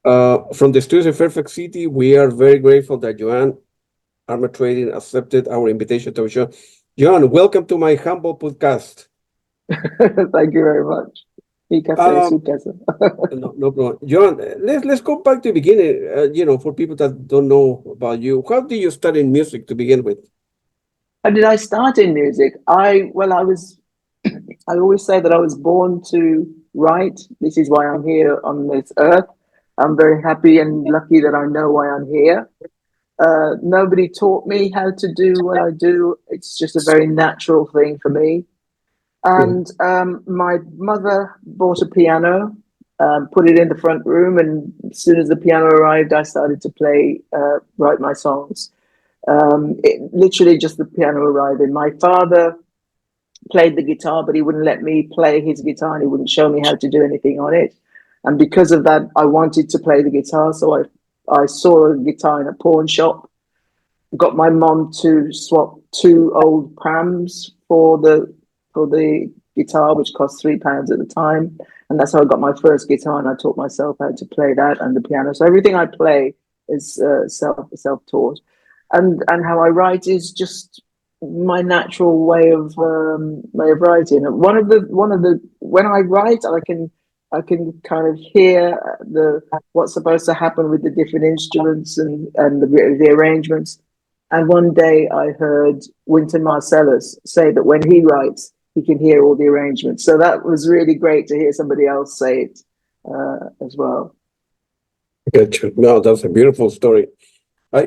From the studios in Fairfax City, we are very grateful that JOAN ARMATRADING accepted our invitation to the show. JOAN, welcome to my humble podcast. Thank you very much. Ikase, Um, sukase. no problem. JOAN, let's go back to the beginning. For people that don't know about you, how did you start in music to begin with? How did I start in music? I always say that I was born to write. This is why I'm here on this earth. I'm very happy and lucky that I know why I'm here. Nobody taught me how to do what I do. It's just a very natural thing for me. Yeah. And my mother bought a piano, put it in the front room, and as soon as the piano arrived, I started to write my songs. Literally just the piano arriving. My father played the guitar, but he wouldn't let me play his guitar and he wouldn't show me how to do anything on it. And because of that, I wanted to play the guitar. So I saw a guitar in a pawn shop, got my mom to swap two old Prams for the guitar, which cost £3 at the time. And that's how I got my first guitar, and I taught myself how to play that and the piano. So everything I play is self taught, and how I write is just my natural way of writing. One of the when I write, I can kind of hear the what's supposed to happen with the different instruments and the arrangements. And one day I heard Wynton Marsalis say that when he writes, he can hear all the arrangements. So that was really great to hear somebody else say it as well. Gotcha. No, that's a beautiful story.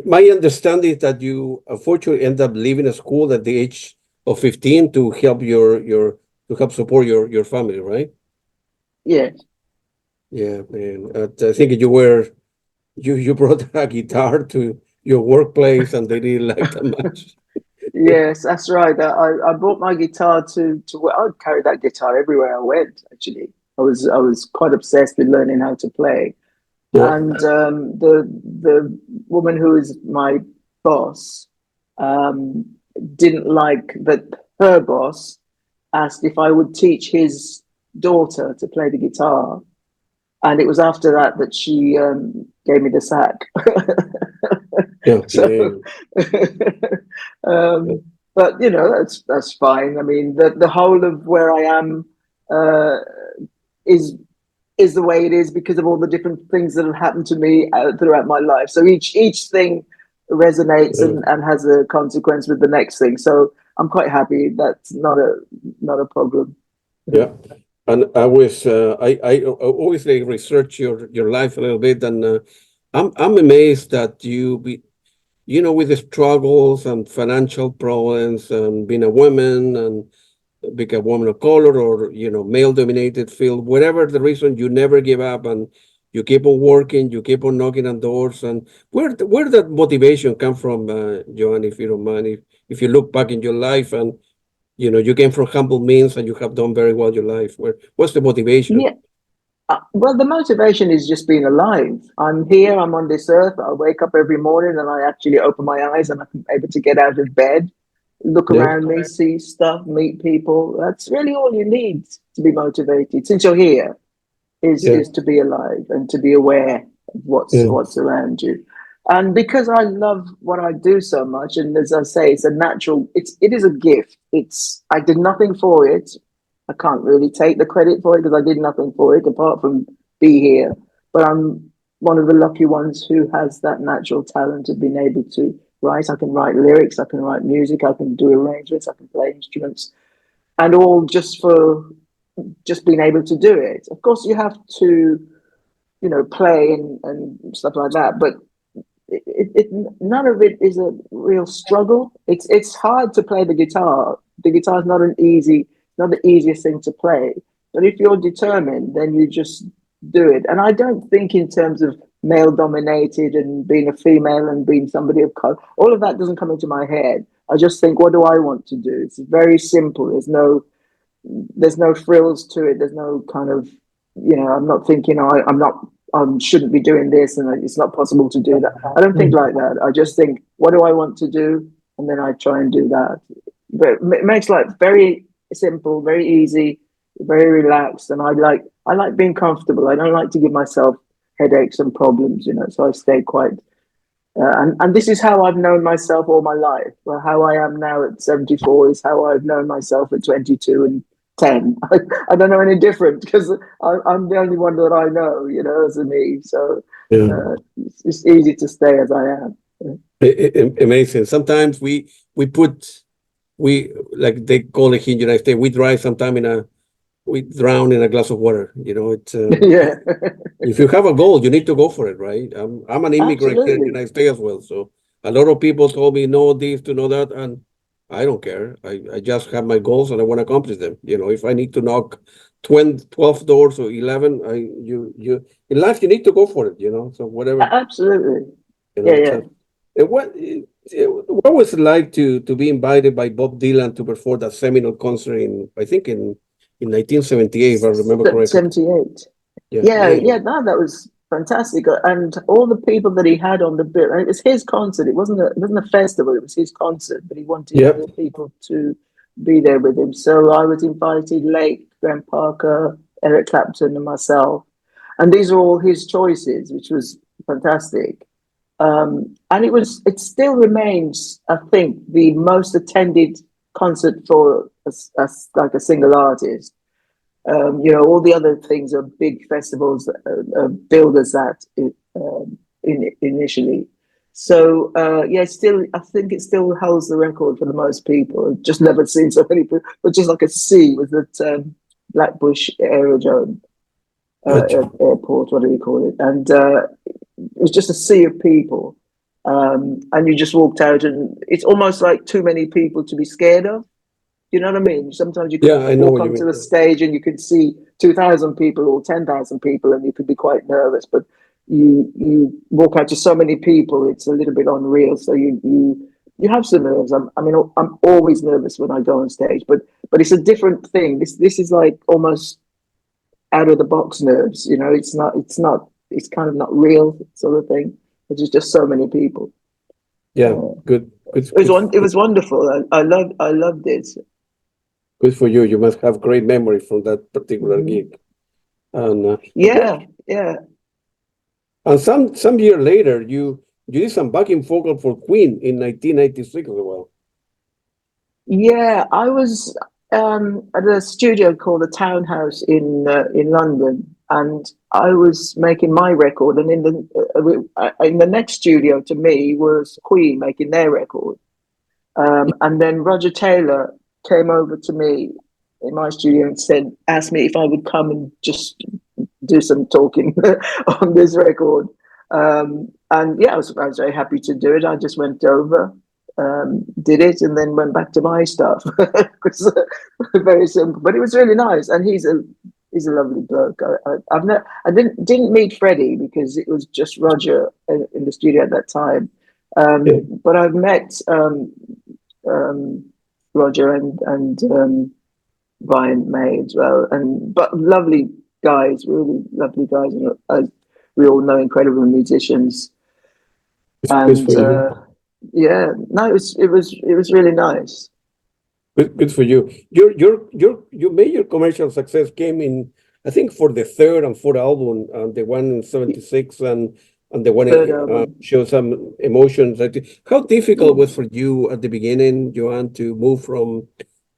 My understanding is that you unfortunately end up leaving a school at the age of 15 to help your to help support your family, right? Yes. Yeah, man. I think you brought a guitar to your workplace and they didn't like that much. Yes, that's right. I brought my guitar to I'd carry that guitar everywhere I went. Actually, I was quite obsessed with learning how to play. Yeah. And the woman who is my boss um, didn't like that. Her boss asked if I would teach his daughter to play the guitar, and it was after that she gave me the sack. Yeah. So, Yeah. Yeah. um, but that's fine. I mean, the whole of where I am uh, is is the way it is because of all the different things that have happened to me throughout my life. So each thing resonates Yeah. and has a consequence with the next thing. So I'm quite happy. That's not a problem. Yeah. And I always like research your life a little bit, and I'm amazed that with the struggles and financial problems and being a woman and being a woman of color or male dominated field, whatever the reason, you never give up and you keep on working, you keep on knocking on doors. And where that motivation come from, Joanne, if you don't mind, if you look back in your life and you came from humble means and you have done very well in your life. What's the motivation? Yeah. Well, the motivation is just being alive. I'm here. I'm on this earth. I wake up every morning and I actually open my eyes and I'm able to get out of bed, look Yeah. around me, see stuff, meet people. That's really all you need to be motivated. Since you're here, Yeah. is to be alive and to be aware of Yeah. what's around you. And because I love what I do so much, and as I say, it's a natural. It is a gift. I did nothing for it. I can't really take the credit for it because I did nothing for it apart from be here. But I'm one of the lucky ones who has that natural talent of being able to write. I can write lyrics. I can write music. I can do arrangements. I can play instruments, and all just for just being able to do it. Of course, you have to, play and stuff like that, but none of it is a real struggle. It's hard to play the guitar. The guitar is not the easiest thing to play. But if you're determined, then you just do it. And I don't think in terms of male dominated and being a female and being somebody of color. All of that doesn't come into my head. I just think, what do I want to do? It's very simple. There's no frills to it. There's no kind of, I'm not thinking I'm not, I shouldn't be doing this and it's not possible to do that. I don't think like that. I just think, what do I want to do? And then I try and do that. But it makes life very simple, very easy, very relaxed. And I like being comfortable. I don't like to give myself headaches and problems, you know. So I stayed quite. And this is how I've known myself all my life. Well, how I am now at 74 is how I've known myself at 22 and 10. I don't know any different because I'm the only one that I know, you know, as a me. So Yeah. it's easy to stay as I am. Amazing. Sometimes we put we like they call it here in the United States, we drive sometime we drown in a glass of water. You know, it's Yeah, if you have a goal, you need to go for it, right? I'm an immigrant here in the absolutely. United States as well, so a lot of people told me know this to know that, and I don't care. I just have my goals and I want to accomplish them. You know, if I need to knock 20, 12 doors or 11, you in life you need to go for it. You know, so whatever. Absolutely. You Yeah, know, yeah. so what was it like to be invited by Bob Dylan to perform that seminal concert in I think in 1978, if I remember correctly. 78. Yeah, Yeah, yeah, yeah, no, that was fantastic. And all the people that he had on the bill, and it was his concert. It wasn't a festival, it was his concert, but he wanted yeah. more people to be there with him. So I was invited, Lake, Graham Parker, Eric Clapton, and myself. And these are all his choices, which was fantastic. And it still remains, I think, the most attended concert for like a single artist. You know, all the other things are big festivals, billed as that initially. So yeah, still, I think it still holds the record for the most people. I've just never seen so many people, but just like a sea with that Blackbush Aerodrome Gotcha. airport, what do you call it? And it was just a sea of people. And you just walked out, and it's almost like too many people to be scared of. You know what I mean? Sometimes you could Yeah, I know walk what you onto a mean. stage and you could see 2,000 people or 10,000 people, and you could be quite nervous. But you walk out to so many people, it's a little bit unreal. So you have some nerves. I mean, I'm always nervous when I go on stage, but it's a different thing. This is like almost out of the box nerves. You know, it's kind of not real sort of thing. There's just so many people. Yeah, Uh, good, good, it was good, it was wonderful. I loved it. good for you. You must have great memory from that particular Mhm. gig. And what? Yeah, yeah. And some year later, you did some backing vocal for Queen in 1996 as well. Yeah, I was at a studio called the Townhouse in London, and I was making my record. And in the next studio to me was Queen making their record. And then Roger Taylor came over to me in my studio and asked me if I would come and just do some talking on this record. And yeah, I was very happy to do it. I just went over, did it, and then went back to my stuff. Because very simple, but it was really nice. And he's a lovely bloke. I didn't meet Freddie because it was just Roger in the studio at that time. Yeah, But I've met um, Roger and Brian May as well, and but lovely guys, really lovely guys, and we all know incredible musicians. it's good And for you. yeah, no, it was really nice. Good for you. Your major commercial success came in, I think, for the third and fourth album, the one in '76 and the one Third album. show some emotions. How difficult was for you at the beginning, Joanne, to move from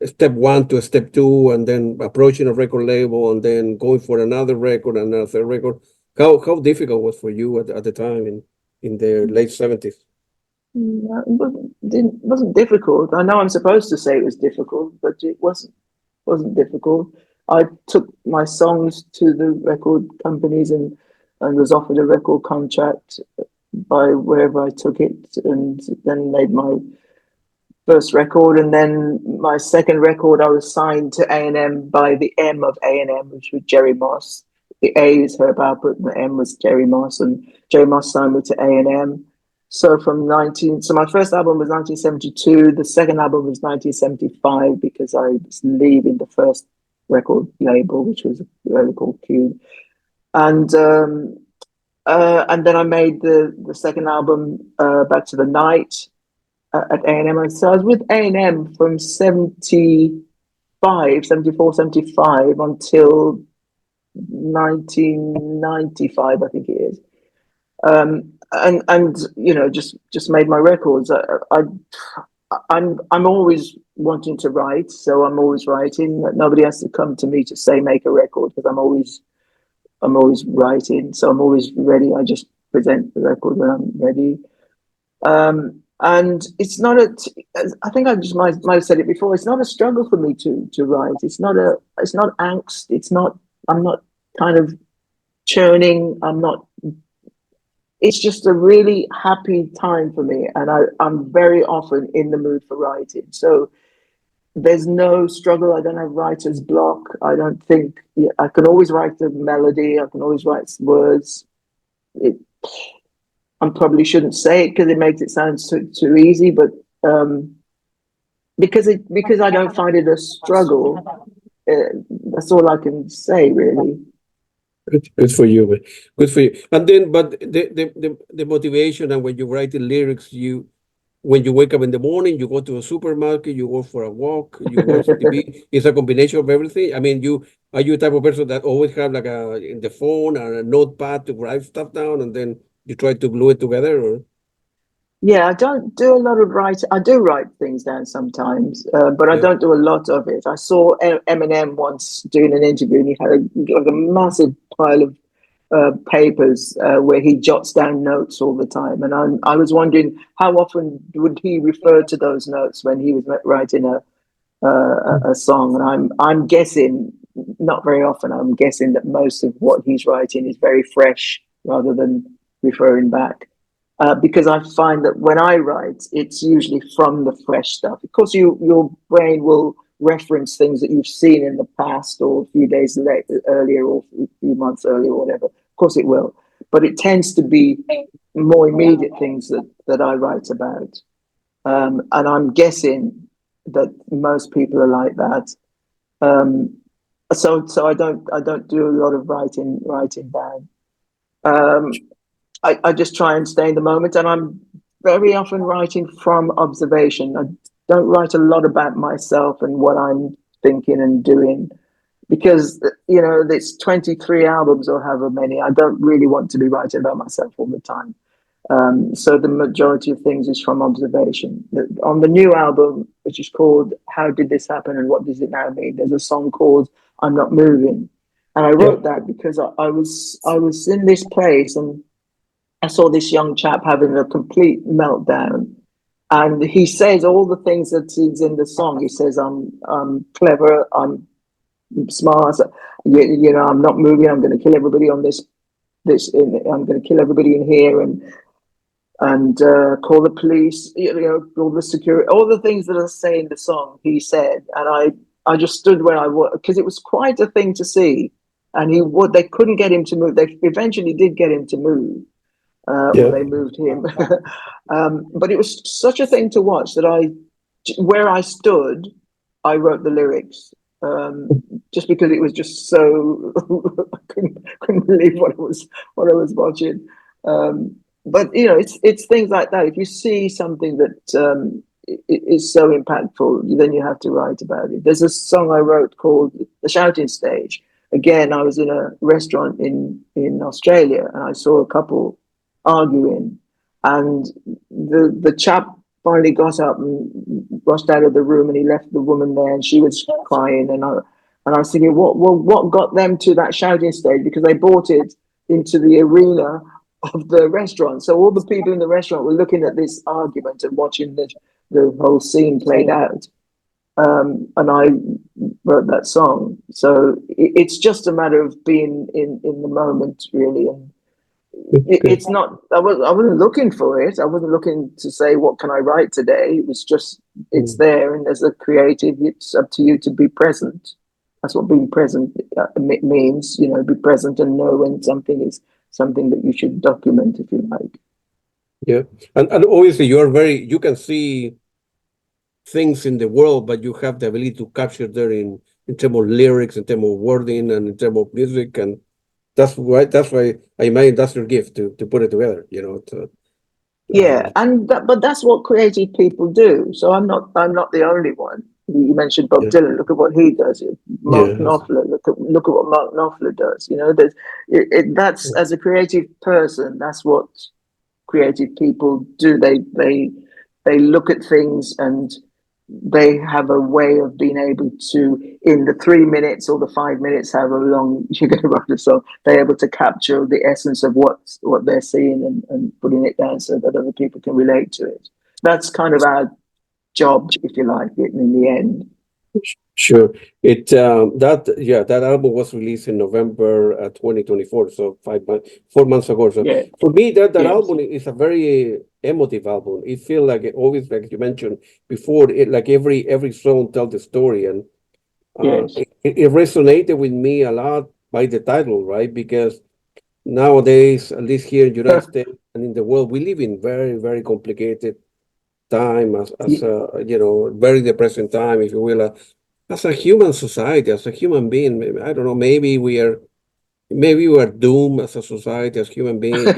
step one to step two, and then approaching a record label, and then going for another record and another record? How difficult was for you at the time in the late '70s? No, it wasn't difficult. I know I'm supposed to say it was difficult, but it wasn't difficult. I took my songs to the record companies and was offered a record contract by wherever I took it, and then made my first record. And then my second record, I was signed to A&M by the M of A&M, which was Jerry Moss. The A is Herb Alpert and the M was Jerry Moss, and Jerry Moss signed me to A&M. So my first album was 1972. The second album was 1975 because I was leaving the first record label, which was a label called Cube. And then I made the second album, Back to the Night, at A&M. And so I was with A&M from 74, 75 until 1995, I think it is. And you know, just made my records. I'm always wanting to write, so I'm always writing. Nobody has to come to me to say make a record, because I'm always writing, so I'm always ready. I just present the record when I'm ready. And it's not a. I think I just might have said it before. It's not a struggle for me to write. It's not angst. It's not. I'm not kind of churning. I'm not. It's just a really happy time for me, and I'm very often in the mood for writing. So there's no struggle. I don't have writer's block. I don't think. Yeah, I can always write the melody. I can always write words. It, I probably shouldn't say it because it makes it sound too easy, but because I don't find it a struggle, that's all I can say, really. Good for you, man. Good for you. And then, but the motivation, and when you write the lyrics, when you wake up in the morning, you go to a supermarket, you go for a walk, you watch TV. It's a combination of everything. I mean, are you a type of person that always have like in the phone or a notepad to write stuff down, and then you try to glue it together, or? Yeah, I don't do a lot of writing. I do write things down sometimes, but I Yeah. don't do a lot of it. I saw Eminem once doing an interview, and he had like a massive pile of papers where he jots down notes all the time. And I was wondering how often would he refer to those notes when he was writing a song. And I'm guessing not very often. I'm guessing that most of what he's writing is very fresh rather than referring back. Because I find that when I write, it's usually from the fresh stuff. Of course, your brain will reference things that you've seen in the past or a few days earlier or a few months earlier or whatever. Of course, it will. But it tends to be more immediate things that I write about. And I'm guessing that most people are like that. Um, so I don't do a lot of writing down. Um, I just try and stay in the moment, and I'm very often writing from observation. I don't write a lot about myself and what I'm thinking and doing because you know it's 23 albums or however many. I don't really want to be writing about myself all the time. So the majority of things is from observation. On the new album, which is called "How Did This Happen and What Does It Now Mean," there's a song called "I'm Not Moving," and I Yeah. wrote that because I was in this place and I saw this young chap having a complete meltdown, and he says all the things that is in the song. He says, "I'm clever, I'm smart, you know, I'm not moving. I'm going to kill everybody on I'm going to kill everybody in here, and call the police, you know, call the security, all the things that are saying in the song." He said, and I just stood where I was because it was quite a thing to see, and they couldn't get him to move. They eventually did get him to move or Yeah. they moved him. But it was such a thing to watch that where I stood, I wrote the lyrics just because it was just so I couldn't believe what I was watching. But you know, it's things like that. If you see something that is so impactful, then you have to write about it. There's a song I wrote called "The Shouting Stage." Again, I was in a restaurant in Australia, and I saw a couple arguing, and the chap finally got up and rushed out of the room, and he left the woman there, and she was crying, and I was thinking, what got them to that shouting stage? Because they brought it into the arena of the restaurant, so all the people in the restaurant were looking at this argument and watching the whole scene played out. And I wrote that song, so it's just a matter of being in the moment, really, and it's not. I wasn't looking for it. I wasn't looking to say what can I write today. It was just it's Mm. there, and as a creative, it's up to you to be present. That's what being present means. You know, be present and know when something is something that you should document, if you like. Yeah. And obviously you can see things in the world, but you have the ability to capture there in terms of lyrics, in terms of wording, and in terms of music, and that's why I imagine that's your gift to put it together. You know, Yeah, but that's what creative people do. So I'm not the only one. You mentioned Bob Yeah. Dylan. Look at what he does. Mark Yes. Knopfler. Look at what Mark Knopfler does. You know, that's, as a creative person, that's what creative people do. They look at things, and they have a way of being able to, in the 3 minutes or the 5 minutes, however long you're going to write a song, they're able to capture the essence of what they're seeing, and putting it down so that other people can relate to it. That's kind of our job, if you like, in the end. Sure. That album was released in November 2024, so 5 months, 4 months ago. So Yeah. for me, that Yes. album is a very emotive album. It feels like it always, like you mentioned before, it like every song tells the story, and Yes. it resonated with me a lot by the title, right? Because nowadays, at least here in the United States and in the world, we live in very, very complicated time, as very depressing time, if you will. As a human society, as a human being, I don't know, maybe we are doomed as a society, as human beings.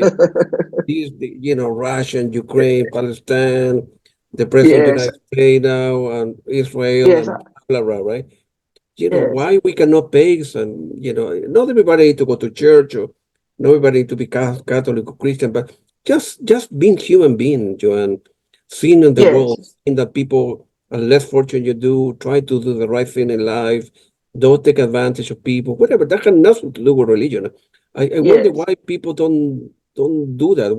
Russia and Ukraine, Palestine, the president of the Yes. United States now, and Israel, Yes. and blah, blah, right? Yes. Why we cannot pay, and, not everybody need to go to church, or not everybody need to be Catholic or Christian, but just being human being, Joanne, seeing in the Yes. world, seeing that people are less fortunate you do, try to do the right thing in life, don't take advantage of people, whatever. That has nothing to do with religion. I wonder Yes. why people don't do that.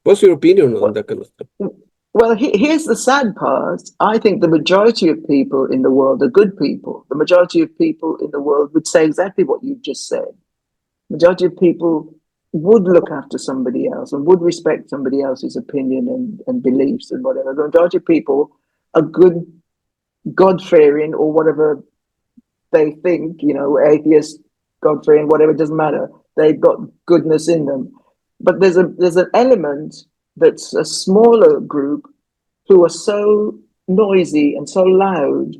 What's your opinion on Well, that kind of stuff? well, here's the sad part. I think the majority of people in the world are good people. The majority of people in the world would say exactly what you've just said. Majority of people would look after somebody else and would respect somebody else's opinion and beliefs and whatever. The majority of people are good, God-fearing, or whatever they think, atheist, God-fearing, whatever, it doesn't matter. They've got goodness in them. But there's an element that's a smaller group who are so noisy and so loud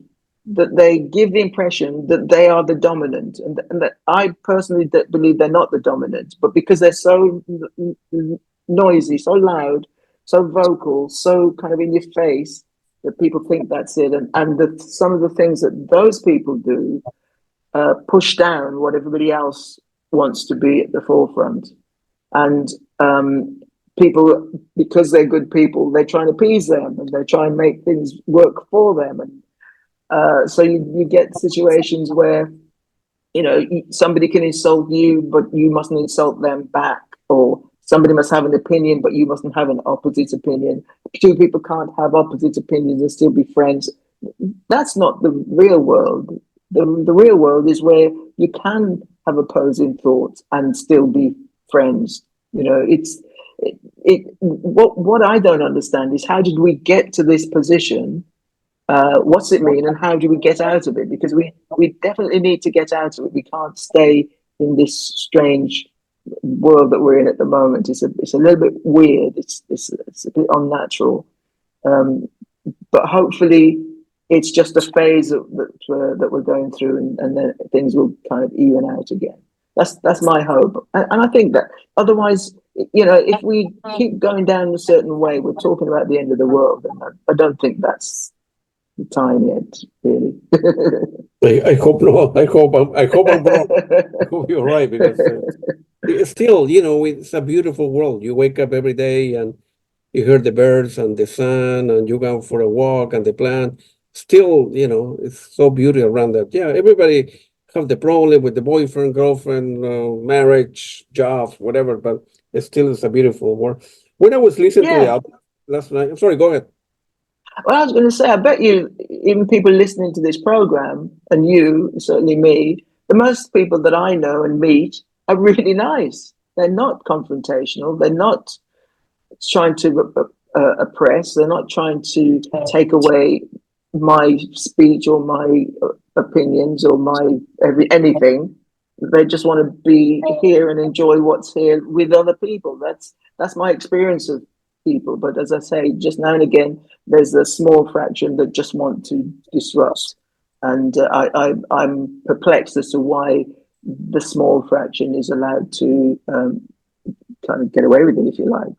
that they give the impression that they are the dominant, and that I personally believe they're not the dominant, but because they're so noisy, so loud, so vocal, so kind of in your face, that people think that's it, and that some of the things that those people do push down what everybody else wants to be at the forefront. And people, because they're good people, they try and appease them, and they try and make things work for them. And so you get situations where, somebody can insult you, but you mustn't insult them back. Or somebody must have an opinion, but you mustn't have an opposite opinion. Two people can't have opposite opinions and still be friends. That's not the real world. The real world is where you can have opposing thoughts and still be friends. What I don't understand is, how did we get to this position? What's it mean, and how do we get out of it? Because we definitely need to get out of it. We can't stay in this strange world that we're in at the moment. It's a little bit weird. It's a bit unnatural. But hopefully it's just a phase that we're going through, and then things will kind of even out again. That's my hope, and I think that otherwise, if we keep going down a certain way, we're talking about the end of the world, and I don't think that's the time yet, really. I hope not. I hope I'm wrong. I hope you're right, because it's still, it's a beautiful world. You wake up every day and you hear the birds and the sun, and you go for a walk and the plant. Still, it's so beautiful around that. Yeah, everybody have the problem with the boyfriend, girlfriend, marriage, jobs, whatever, but it still is a beautiful world. When I was listening to the Yeah. album last night, I'm sorry, go ahead. Well, I was going to say, I bet you, even people listening to this program, and you, certainly me, the most people that I know and meet are really nice. They're not confrontational. They're not trying to oppress. They're not trying to take away my speech or my opinions or my anything. They just want to be here and enjoy what's here with other people. That's my experience of people. But as I say, just now and again, there's a small fraction that just want to disrupt, and I'm perplexed as to why the small fraction is allowed to kind of get away with it, if you like.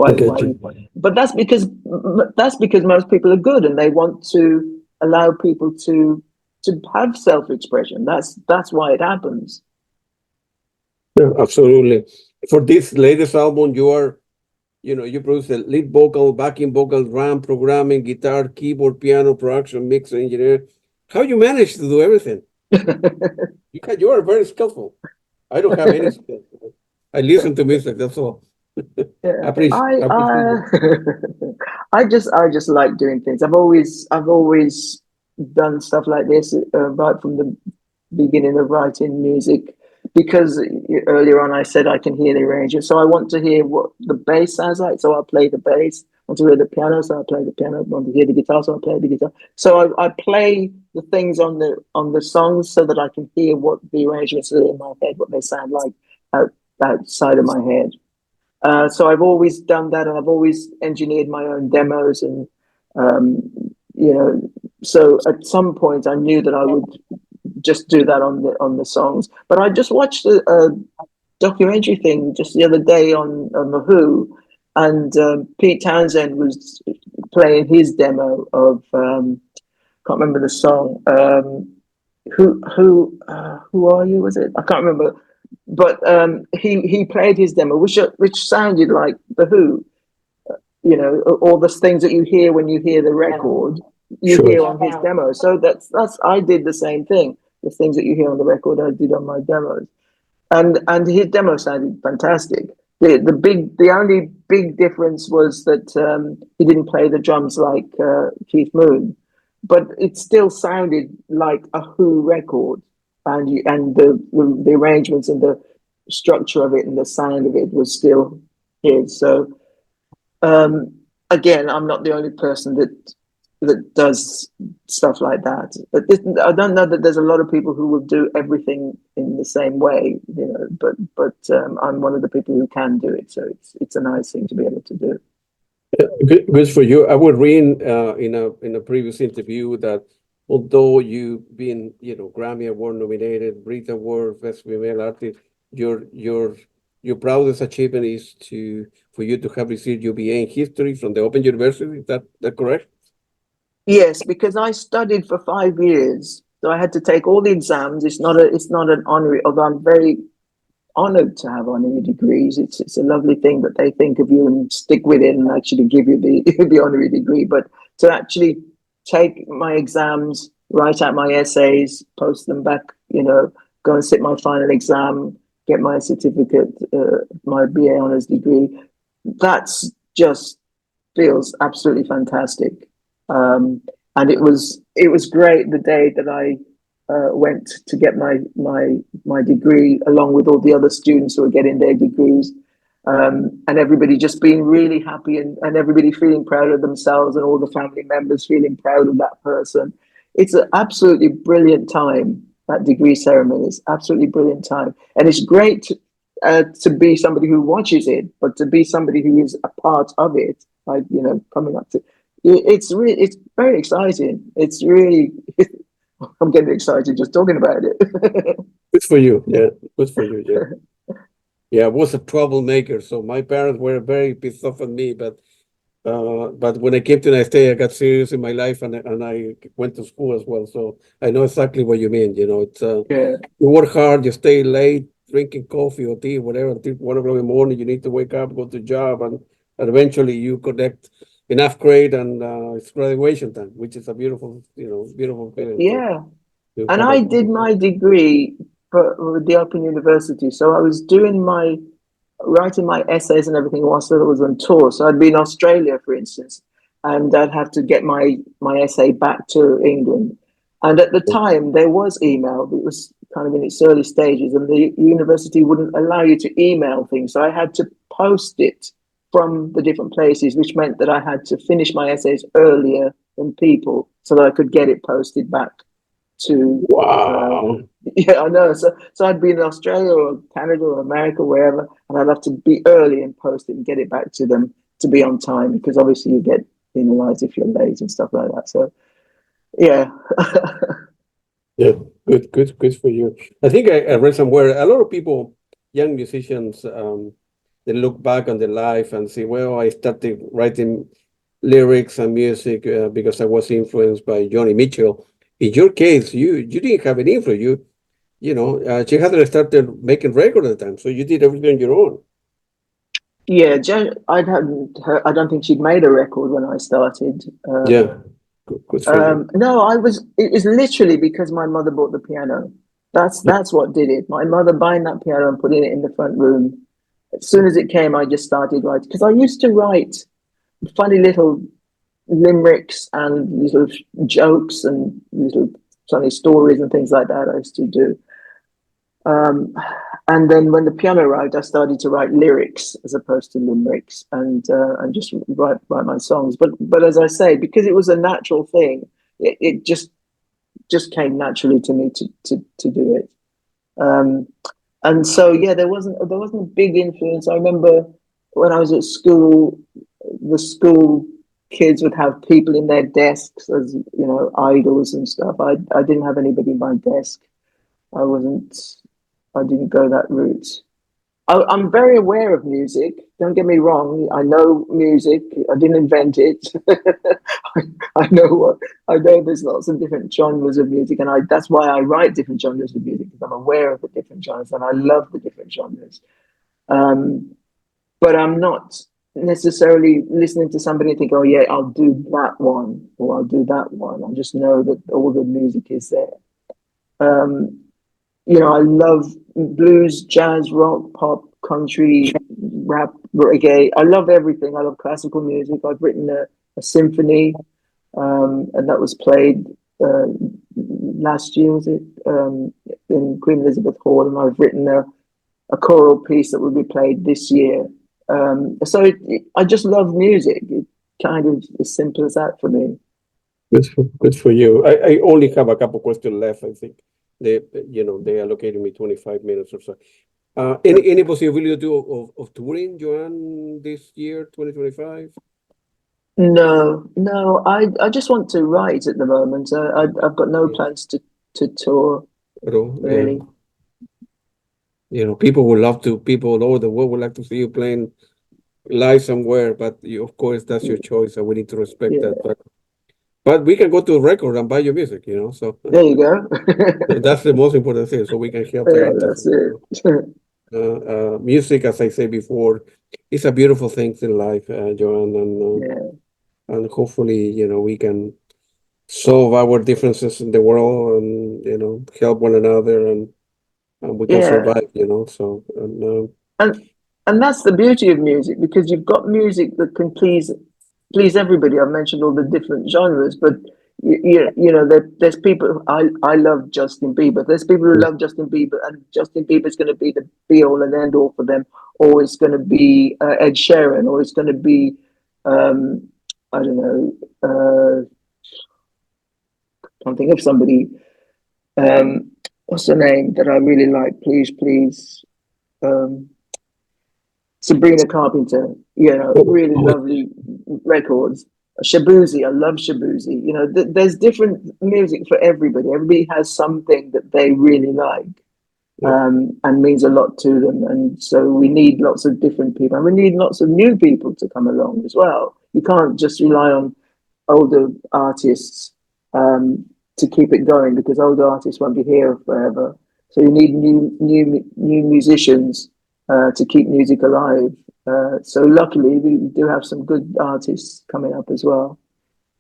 I get you. But that's because most people are good, and they want to allow people to have self-expression. That's why it happens. Yeah, absolutely. For this latest album, you produce the lead vocal, backing vocal, drum, programming, guitar, keyboard, piano, production, mix, engineer. How you manage to do everything? You are very skillful. I don't have any skills. I listen to music. That's all. Yeah, I appreciate it. I just like doing things. I've always done stuff like this right from the beginning of writing music, because earlier on I said I can hear the arrangement, so I want to hear what the bass sounds like, so I'll play the bass. I want to hear the piano, so I play the piano. I want to hear the guitar, so I play the guitar. So I play the things on the songs so that I can hear what the arrangements are in my head, what they sound like out, outside of my head. So I've always done that, and I've always engineered my own demos, and um, you know, so at some point I knew that I would just do that on the songs. But I just watched a documentary thing just the other day on the Who, and Pete Townsend was playing his demo of can't remember the song. Who are you? Was it? I can't remember. But he played his demo, which sounded like the Who. You know, all the things that you hear when you hear the record, you Sure. hear on his demo. So that's I did the same thing. The things that you hear on the record, I did on my demos, and his demo sounded fantastic. The only big difference was that he didn't play the drums like Keith Moon, but it still sounded like a Who record, and the arrangements and the structure of it and the sound of it was still his. So um, again, I'm not the only person that does stuff like that. But I don't know that there's a lot of people who will do everything in the same way, you know. But I'm one of the people who can do it, so it's a nice thing to be able to do. Good for you. I was reading in a previous interview that although you've been, Grammy Award nominated, Brit Award, Best Female Artist, your your your proudest achievement is for you to have received your BA in history from the Open University. Is that correct? Yes, because I studied for 5 years, so I had to take all the exams. It's not an honorary, although I'm very honored to have honorary degrees. It's a lovely thing that they think of you and stick with it and actually give you the the honorary degree. But to actually take my exams, write out my essays, post them back, go and sit my final exam, get my certificate, my BA honors degree. That's just feels absolutely fantastic. And it was great the day that I went to get my degree along with all the other students who are getting their degrees, and everybody just being really happy, and everybody feeling proud of themselves, and all the family members feeling proud of that person. It's an absolutely brilliant time. That degree ceremony is absolutely brilliant time, and it's great to be somebody who watches it, but to be somebody who is a part of it, like coming up to. It's very exciting. It's really I'm getting excited just talking about it. Good for you. Yeah, good for you. Yeah, yeah. I was a troublemaker, so my parents were very pissed off at me. But when I came to the United States, I got serious in my life, and I went to school as well. So I know exactly what you mean. It's Yeah, you work hard, you stay late, drinking coffee or tea, whatever, until 1 o'clock in the morning. You need to wake up, go to job, and eventually you collect enough grade, and it's graduation time, which is a beautiful, beautiful feeling yeah. to And have I did my degree with the Open University, so I was doing my writing my essays and everything whilst I was on tour. So I'd be in Australia, for instance, and I'd have to get my essay back to England. And at the time, there was email. It was kind of in its early stages, and the university wouldn't allow you to email things. So I had to post it from the different places, which meant that I had to finish my essays earlier than people so that I could get it posted back to Wow. yeah, I know. So I'd be in Australia or Canada or America, wherever, and I'd have to be early and post it and get it back to them to be on time, because obviously you get penalized if you're late and stuff like that. So yeah. Yeah, good for you. I think I read somewhere a lot of people, young musicians, they look back on their life and say, well, I started writing lyrics and music because I was influenced by Johnny Mitchell. In your case, you didn't have an influence. She hadn't started making records at the time, so you did everything on your own. Yeah, I hadn't heard, I don't think she'd made a record when I started. Yeah, good for you. No, it was literally because my mother bought the piano. That's what did it. My mother buying that piano and putting it in the front room. As soon as it came, I just started writing because I used to write funny little limericks and little jokes and little funny stories and things like that I used to do. And then when the piano arrived, I started to write lyrics as opposed to limericks and just write my songs. But as I say, because it was a natural thing, it just came naturally to me to do it. And so yeah, there wasn't a big influence. I remember when I was at school, the school kids would have people in their desks as idols and stuff. I didn't have anybody in my desk. I didn't go that route. I'm very aware of music. Don't get me wrong. I know music. I didn't invent it. I know there's lots of different genres of music, and that's why I write different genres of music, because I'm aware of the different genres and I love the different genres. But I'm not necessarily listening to somebody and think, oh yeah, I'll do that one or I'll do that one. I just know that all the music is there. I love blues, jazz, rock, pop, country, rap, reggae. I love everything. I love classical music. I've written a symphony, and that was played last year, was it, in Queen Elizabeth Hall, and I've written a choral piece that will be played this year. So I just love music. It's kind of as simple as that for me. Good for you. I only have a couple questions left, I think. They allocated me 25 minutes or so. Any possibility of touring, Joan, this year, 2025? No. I just want to write at the moment. I've got no plans to tour, really. People all over the world would like to see you playing live somewhere, but of course, that's your choice, and we need to respect that. But we can go to a record and buy your music, so. There you go. That's the most important thing, so we can help the artists. That's it. Music, as I said before, is a beautiful thing in life, Joan, and hopefully, we can solve our differences in the world and, help one another and we can survive, so. And that's the beauty of music, because you've got music that can please everybody. I've mentioned all the different genres, but there's people. I love Justin Bieber. There's people who love Justin Bieber, and Justin Bieber is going to be the be all and end all for them, or it's going to be Ed Sheeran, or it's going to be I don't know. Can't think of somebody. What's the name that I really like? Please. Sabrina Carpenter, really lovely records. Shabuzi, I love Shabuzi. There's different music for everybody. Everybody has something that they really like, and means a lot to them. And so we need lots of different people, and we need lots of new people to come along as well. You can't just rely on older artists to keep it going, because older artists won't be here forever. So you need new musicians to keep music alive. So luckily, we do have some good artists coming up as well.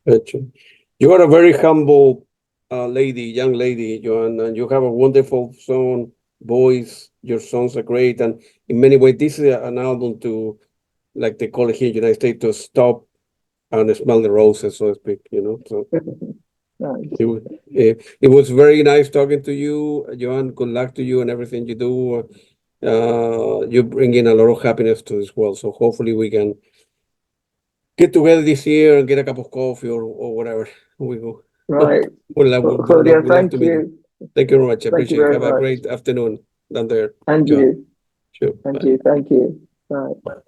You are a very humble young lady, Joan, and you have a wonderful song, voice. Your songs are great, and in many ways, this is an album to, like they call it here in the United States, to stop and smell the roses, so to speak. So. Nice. It was very nice talking to you, Joan. Good luck to you and everything you do. You bring in a lot of happiness to this world. So hopefully we can get together this year and get a cup of coffee or whatever we go. Right. Claudia, thank you. Thank you very much. I appreciate it. Have a great afternoon down there. And you. Sure. And you. Thank you. Bye.